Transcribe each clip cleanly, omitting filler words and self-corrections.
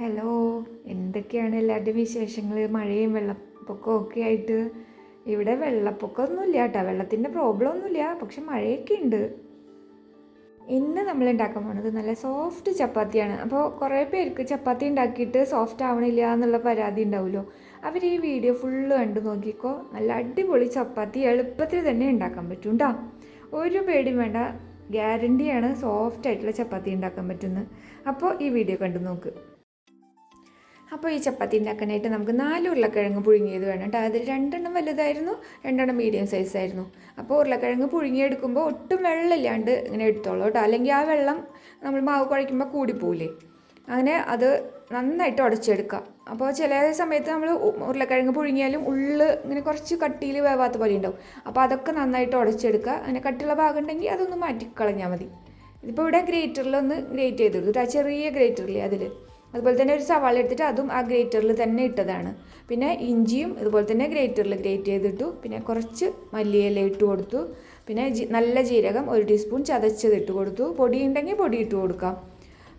Hello, എന്തൊക്കെയാണ് എല്ലാവരുടെയും വിശേഷങ്ങൾ? മഴയും വെള്ളപ്പൊക്കവും ഒക്കെ ആയിട്ട് ഇവിടെ വെള്ളപ്പൊക്കമൊന്നുമില്ല കേട്ടോ, വെള്ളത്തിൻ്റെ പ്രോബ്ലം ഒന്നുമില്ല, പക്ഷെ മഴയൊക്കെ ഉണ്ട്. ഇന്ന് നമ്മൾ ഉണ്ടാക്കാൻ പോണത് നല്ല സോഫ്റ്റ് ചപ്പാത്തിയാണ്. അപ്പോൾ കുറേ പേർക്ക് ചപ്പാത്തി ഉണ്ടാക്കിയിട്ട് സോഫ്റ്റ് ആവണില്ല എന്നുള്ള പരാതി ഉണ്ടാവുമല്ലോ. അവർ ഈ വീഡിയോ ഫുള്ള് കണ്ടു നോക്കിക്കോ, നല്ല അടിപൊളി ചപ്പാത്തി എളുപ്പത്തിൽ തന്നെ ഉണ്ടാക്കാൻ പറ്റും കേട്ടോ. ഒരു പേടിയും വേണ്ട, ഗ്യാരണ്ടിയാണ് സോഫ്റ്റ് ആയിട്ടുള്ള ചപ്പാത്തി ഉണ്ടാക്കാൻ പറ്റുന്നത്. അപ്പോൾ ഈ വീഡിയോ കണ്ടു നോക്ക്. അപ്പോൾ ഈ ചപ്പാത്തി ഉണ്ടാക്കാനായിട്ട് നമുക്ക് 4 ഉരുളക്കിഴങ്ങ് പുഴുങ്ങിയത് വേണം കേട്ടോ. അതിൽ 2 വലുതായിരുന്നു, 2 മീഡിയം സൈസായിരുന്നു. അപ്പോൾ ഉരുളക്കിഴങ്ങ് പുഴുങ്ങിയെടുക്കുമ്പോൾ ഒട്ടും വെള്ളമില്ലാണ്ട് ഇങ്ങനെ എടുത്തോളൂ കേട്ടോ, അല്ലെങ്കിൽ ആ വെള്ളം നമ്മൾ മാവ് കുഴയ്ക്കുമ്പോൾ കൂടിപ്പോവില്ലേ. അങ്ങനെ അത് നന്നായിട്ട് ഉടച്ചെടുക്കുക. അപ്പോൾ ചില സമയത്ത് നമ്മൾ ഉരുളക്കിഴങ്ങ് പുഴുങ്ങിയാലും ഉള്ളിൽ ഇങ്ങനെ കുറച്ച് കട്ടിയിൽ വേവാത്ത പോലെ ഉണ്ടാവും. അപ്പോൾ അതൊക്കെ നന്നായിട്ട് ഉടച്ചെടുക്കുക. അങ്ങനെ കട്ടിയുള്ള ഭാഗം ഉണ്ടെങ്കിൽ അതൊന്ന് മാറ്റിക്കളഞ്ഞാൽ മതി. ഇതിപ്പോൾ ഇവിടെ ഗ്രേറ്ററിലൊന്ന് ഗ്രേറ്റ് ചെയ്തെടുക്കും, ചെറിയ ഗ്രേറ്ററില്ലേ അതിൽ. അതുപോലെ തന്നെ ഒരു സവാള എടുത്തിട്ട് അതും ആ ഗ്രേറ്ററിൽ തന്നെ ഇട്ടതാണ്. പിന്നെ ഇഞ്ചിയും ഇതുപോലെ തന്നെ ഗ്രേറ്ററിൽ ഗ്രേറ്റ് ചെയ്തിട്ടു. പിന്നെ കുറച്ച് മല്ലിയില ഇട്ട് കൊടുത്തു. പിന്നെ നല്ല ജീരകം 1 ടീസ്പൂൺ ചതച്ചത് ഇട്ട് കൊടുത്തു. പൊടി ഉണ്ടെങ്കിൽ പൊടി ഇട്ട് കൊടുക്കാം.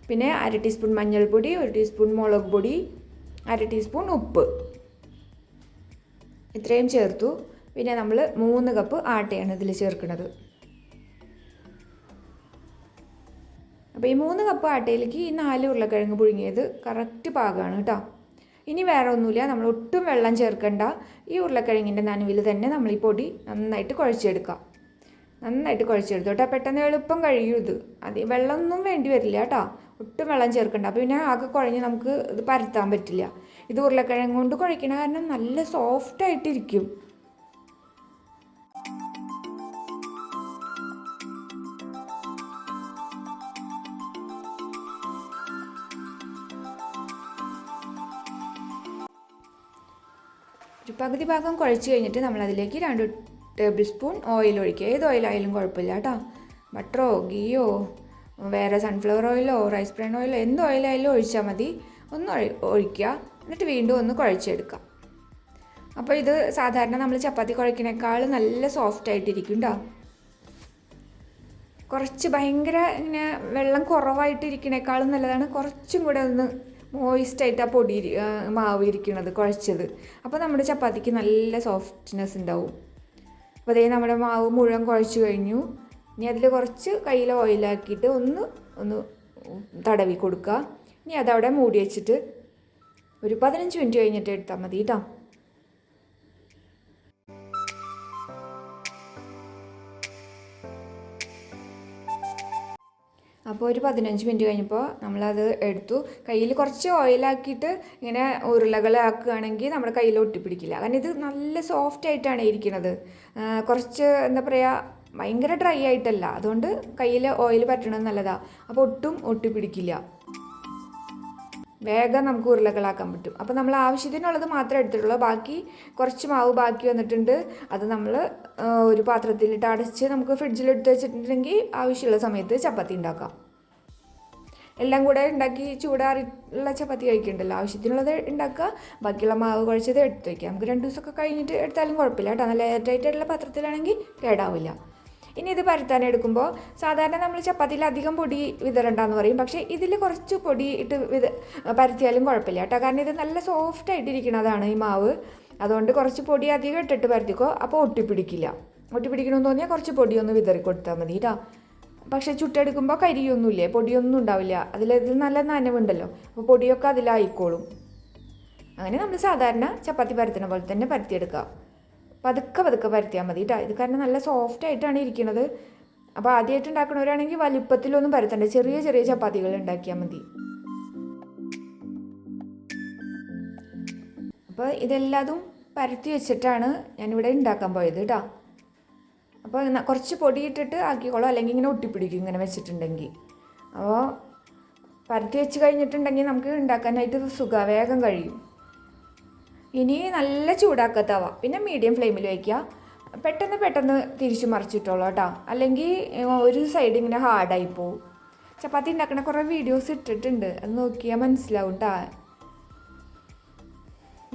പിന്നെ 1/2 ടീസ്പൂൺ മഞ്ഞൾപ്പൊടി, 1 ടീസ്പൂൺ മുളക് പൊടി, 1/2 ടീസ്പൂൺ ഉപ്പ്, ഇത്രയും ചേർത്തു. പിന്നെ നമ്മൾ 3 കപ്പ് ആട്ടയാണ് ഇതിൽ ചേർക്കുന്നത്. അപ്പോൾ ഈ 3 കപ്പ് ആട്ടയിലേക്ക് ഈ 4 ഉരുളക്കിഴങ്ങ് പുഴുങ്ങിയത് കറക്റ്റ് പാകമാണ് കേട്ടോ. ഇനി വേറെ ഒന്നുമില്ല, നമ്മൾ ഒട്ടും വെള്ളം ചേർക്കണ്ട. ഈ ഉരുളക്കിഴങ്ങിൻ്റെ നനവിൽ തന്നെ നമ്മൾ ഈ പൊടി നന്നായിട്ട് കുഴച്ചെടുക്കാം. നന്നായിട്ട് കുഴച്ചെടുത്തു കേട്ടോ, പെട്ടെന്ന് എളുപ്പം കഴിയും ഇത്. വെള്ളമൊന്നും വേണ്ടി വരില്ല കേട്ടോ, ഒട്ടും വെള്ളം ചേർക്കണ്ട. അപ്പോൾ പിന്നെ ആകെ കുഴഞ്ഞ് നമുക്ക് ഇത് പരത്താൻ പറ്റില്ല. ഇത് ഉരുളക്കിഴങ്ങ് കൊണ്ട് കുഴക്കണ കാരണം നല്ല സോഫ്റ്റായിട്ടിരിക്കും. ഒരു പകുതി ഭാഗം കുഴച്ച് കഴിഞ്ഞിട്ട് നമ്മളതിലേക്ക് 2 ടേബിൾ സ്പൂൺ ഓയിൽ ഒഴിക്കുക. ഏത് ഓയിലായാലും കുഴപ്പമില്ല കേട്ടോ, ബട്ടറോ ഗീയോ വേറെ സൺഫ്ലവർ ഓയിലോ റൈസ് ബ്രാൻ ഓയിലോ എന്ത് ഓയിലായാലും ഒഴിച്ചാൽ മതി. ഒന്ന് ഒഴിക്കുക, എന്നിട്ട് വീണ്ടും ഒന്ന് കുഴച്ചെടുക്കുക. അപ്പോൾ ഇത് സാധാരണ നമ്മൾ ചപ്പാത്തി കുഴക്കിനേക്കാൾ നല്ല സോഫ്റ്റ് ആയിട്ടിരിക്കും കേട്ടോ. കുറച്ച് ഭയങ്കര ഇങ്ങനെ വെള്ളം കുറവായിട്ടിരിക്കണേക്കാളും നല്ലതാണ് കുറച്ചും കൂടെ ഒന്ന് മോയിസ്റ്റായിട്ട് ആ പൊടി മാവ് ഇരിക്കുന്നത് കുഴച്ചത്. അപ്പോൾ നമ്മുടെ ചപ്പാത്തിക്ക് നല്ല സോഫ്റ്റ്നെസ് ഉണ്ടാവും. അപ്പോൾ അതേ നമ്മുടെ മാവ് മുഴുവൻ കുഴച്ച് കഴിഞ്ഞു. ഇനി അതിൽ കുറച്ച് കയ്യിൽ ഓയിലാക്കിയിട്ട് ഒന്ന് തടവി കൊടുക്കുക. ഇനി അതവിടെ മൂടി വെച്ചിട്ട് ഒരു 15 മിനിറ്റ് കഴിഞ്ഞിട്ട് എടുത്താൽ മതി കേട്ടോ. അപ്പോൾ ഒരു 15 മിനിറ്റ് കഴിഞ്ഞപ്പോൾ നമ്മളത് എടുത്തു. കയ്യിൽ കുറച്ച് ഓയിലാക്കിയിട്ട് ഇങ്ങനെ ഉരുളകളാക്കുകയാണെങ്കിൽ നമ്മുടെ കയ്യിൽ ഒട്ടിപ്പിടിക്കില്ല. കാരണം ഇത് നല്ല സോഫ്റ്റ് ആയിട്ടാണ് ഇരിക്കുന്നത്. കുറച്ച് എന്താ പറയുക, ഭയങ്കര ഡ്രൈ ആയിട്ടല്ല. അതുകൊണ്ട് കയ്യിൽ ഓയിൽ പറ്റണത് നല്ലതാണ്. അപ്പോൾ ഒട്ടും ഒട്ടിപ്പിടിക്കില്ല, വേഗം നമുക്ക് ഉരുളകളാക്കാൻ പറ്റും. അപ്പോൾ നമ്മൾ ആവശ്യത്തിനുള്ളത് മാത്രമേ എടുത്തിട്ടുള്ളൂ. ബാക്കി കുറച്ച് മാവ് ബാക്കി വന്നിട്ടുണ്ട്. അത് നമ്മൾ ഒരു പാത്രത്തിലിട്ട് അടച്ച് നമുക്ക് ഫ്രിഡ്ജിൽ എടുത്ത് വെച്ചിട്ടുണ്ടെങ്കിൽ ആവശ്യമുള്ള സമയത്ത് ചപ്പാത്തി ഉണ്ടാക്കാം. എല്ലാം കൂടെ ഉണ്ടാക്കി ചൂടാറിയുള്ള ചപ്പാത്തി കഴിക്കണ്ടല്ലോ, ആവശ്യത്തിനുള്ളത് ഉണ്ടാക്കുക. ബാക്കിയുള്ള മാവ് കുഴച്ചത് എടുത്ത് വയ്ക്കുക. നമുക്ക് 2 ദിവസമൊക്കെ കഴിഞ്ഞിട്ട് എടുത്താലും കുഴപ്പമില്ല കേട്ടോ. നല്ല എയർ ടൈറ്റ് ആയിട്ടുള്ള പാത്രത്തിലാണെങ്കിൽ കേടാവില്ല. ഇനി ഇത് പരത്താനെടുക്കുമ്പോൾ സാധാരണ നമ്മൾ ചപ്പാത്തിയിൽ അധികം പൊടി വിതറണ്ടെന്ന് പറയും. പക്ഷേ ഇതിൽ കുറച്ച് പൊടി ഇട്ട് പരത്തിയാലും കുഴപ്പമില്ല കേട്ടോ. കാരണം ഇത് നല്ല സോഫ്റ്റ് ആയിട്ടിരിക്കുന്നതാണ് ഈ മാവ്. അതുകൊണ്ട് കുറച്ച് പൊടി അധികം ഇട്ടിട്ട് പരത്തിക്കോ, അപ്പോൾ ഒട്ടിപ്പിടിക്കില്ല. ഒട്ടിപ്പിടിക്കണമെന്ന് തോന്നിയാൽ കുറച്ച് പൊടിയൊന്ന് വിതറി കൊടുത്താൽ മതി കേട്ടോ. പക്ഷേ ചുട്ടെടുക്കുമ്പോൾ കരിയൊന്നുമില്ലേ, പൊടിയൊന്നും ഉണ്ടാവില്ല. ഇതിൽ നല്ല നനവുണ്ടല്ലോ, അപ്പോൾ പൊടിയൊക്കെ അതിലായിക്കോളും. അങ്ങനെ നമ്മൾ സാധാരണ ചപ്പാത്തി പരത്തുന്ന പോലെ തന്നെ പരത്തിയെടുക്കുക. പതുക്കെ പരത്തിയാൽ മതി കേട്ടോ. ഇത് കാരണം നല്ല സോഫ്റ്റ് ആയിട്ടാണ് ഇരിക്കുന്നത്. അപ്പോൾ ആദ്യമായിട്ട് ഉണ്ടാക്കുന്നവരാണെങ്കിൽ വലുപ്പത്തിലൊന്നും പരത്തണ്ട, ചെറിയ ചെറിയ ചപ്പാത്തികൾ ഉണ്ടാക്കിയാൽ മതി. അപ്പോൾ ഇതെല്ലാതും പരത്തി വെച്ചിട്ടാണ് ഞാനിവിടെ ഉണ്ടാക്കാൻ പോയത് കേട്ടോ. അപ്പോൾ കുറച്ച് പൊടി ഇട്ടിട്ട് ആക്കിക്കോളൂ, അല്ലെങ്കിൽ ഇങ്ങനെ ഒട്ടിപ്പിടിക്കും ഇങ്ങനെ വെച്ചിട്ടുണ്ടെങ്കിൽ. അപ്പോൾ പരത്തി വെച്ച് കഴിഞ്ഞിട്ടുണ്ടെങ്കിൽ നമുക്ക് ഉണ്ടാക്കാനായിട്ട് സുഖം, വേഗം കഴിയും. ഇനി നല്ല ചൂടാക്കത്തവ, പിന്നെ മീഡിയം ഫ്ലെയിമിൽ വയ്ക്കുക. പെട്ടെന്ന് തിരിച്ചു മറിച്ചിട്ടോളൂ കേട്ടോ, അല്ലെങ്കിൽ ഒരു സൈഡ് ഇങ്ങനെ ഹാർഡായി പോവും. ചപ്പാത്തി ഉണ്ടാക്കണ കുറേ വീഡിയോസ് ഇട്ടിട്ടുണ്ട്, അത് നോക്കിയാൽ മനസ്സിലാവും കേട്ടോ.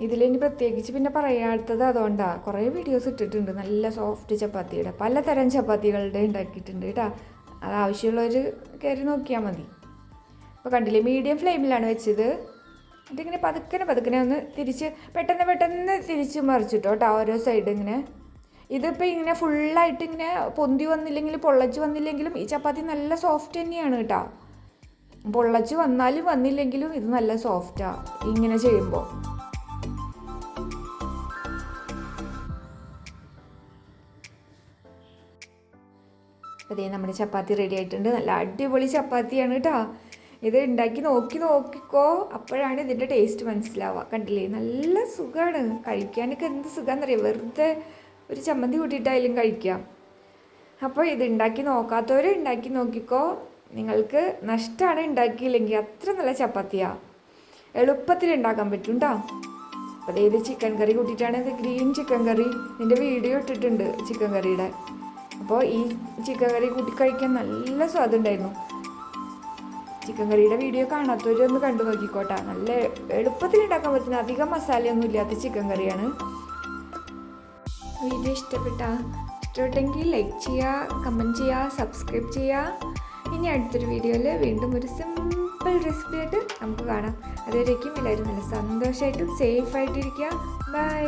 ഇതിലിനി പ്രത്യേകിച്ച് പിന്നെ പറയാത്തത് അതുകൊണ്ടാണ്. കുറേ വീഡിയോസ് ഇട്ടിട്ടുണ്ട് നല്ല സോഫ്റ്റ് ചപ്പാത്തിയുടെ, പലതരം ചപ്പാത്തികളുടെ ഉണ്ടാക്കിയിട്ടുണ്ട് കേട്ടോ. അത് ആവശ്യമുള്ളവർ കയറി നോക്കിയാൽ മതി. അപ്പോൾ കണ്ടില്ലേ, മീഡിയം ഫ്ലെയിമിലാണ് വെച്ചത്. ഇതിങ്ങനെ പതുക്കനെ ഒന്ന് തിരിച്ച് പെട്ടെന്ന് തിരിച്ച് മറിച്ചിട്ടോ കേട്ടോ ഓരോ സൈഡ് ഇങ്ങനെ. ഇതിപ്പോൾ ഇങ്ങനെ ഫുള്ളായിട്ട് ഇങ്ങനെ പൊന്തി വന്നില്ലെങ്കിലും പൊള്ളച്ച് വന്നില്ലെങ്കിലും ഈ ചപ്പാത്തി നല്ല സോഫ്റ്റ് തന്നെയാണ് കേട്ടോ. പൊള്ളച്ച് വന്നാലും വന്നില്ലെങ്കിലും ഇത് നല്ല സോഫ്റ്റാണ് ഇങ്ങനെ ചെയ്യുമ്പോൾ. അതേ നമ്മുടെ ചപ്പാത്തി റെഡി ആയിട്ടുണ്ട്. നല്ല അടിപൊളി ചപ്പാത്തിയാണ് കേട്ടോ. ഇത് ഉണ്ടാക്കി നോക്കിക്കോ, അപ്പോഴാണ് ഇതിൻ്റെ ടേസ്റ്റ് മനസ്സിലാവുക. കണ്ടില്ലേ, നല്ല സുഖമാണ് കഴിക്കാനൊക്കെ. എന്ത് സുഖമാണെന്നറിയാം, വെറുതെ ഒരു ചമ്മന്തി കൂട്ടിയിട്ടായാലും കഴിക്കാം. അപ്പോൾ ഇത് ഉണ്ടാക്കി നോക്കാത്തവർ ഉണ്ടാക്കി നോക്കിക്കോ, നിങ്ങൾക്ക് നഷ്ടമാണ് ഉണ്ടാക്കിയില്ലെങ്കിൽ. അത്ര നല്ല ചപ്പാത്തിയാണ്, എളുപ്പത്തിൽ ഉണ്ടാക്കാൻ പറ്റും കേട്ടോ. അപ്പോൾ ഇത് ചിക്കൻ കറി കൂട്ടിയിട്ടാണ്, ഇത് ഗ്രീൻ ചിക്കൻ കറി. ഇതിൻ്റെ വീഡിയോ ഇട്ടിട്ടുണ്ട് ചിക്കൻ കറിയുടെ. അപ്പോൾ ഈ ചിക്കൻ കറി കൂട്ടി കഴിക്കാൻ നല്ല സ്വാദുണ്ടായിരുന്നു. ചിക്കൻ കറിയുടെ വീഡിയോ കാണാത്തവരൊന്ന് കണ്ടു നോക്കിക്കോട്ടെ. നല്ല എളുപ്പത്തിൽ ഉണ്ടാക്കാൻ പറ്റുന്ന, അധികം മസാലയൊന്നും ഇല്ലാത്ത ചിക്കൻ കറിയാണ്. വീഡിയോ ഇഷ്ടപ്പെട്ടെങ്കിൽ ലൈക്ക് ചെയ്യുക, കമൻറ്റ് ചെയ്യുക, സബ്സ്ക്രൈബ് ചെയ്യുക. ഇനി അടുത്തൊരു വീഡിയോയിൽ വീണ്ടും ഒരു സിമ്പിൾ റെസിപ്പി ആയിട്ട് നമുക്ക് കാണാം. അതുവരേക്കും എല്ലാവരും നല്ല സന്തോഷമായിട്ടും സേഫായിട്ടിരിക്കുക. ബൈ.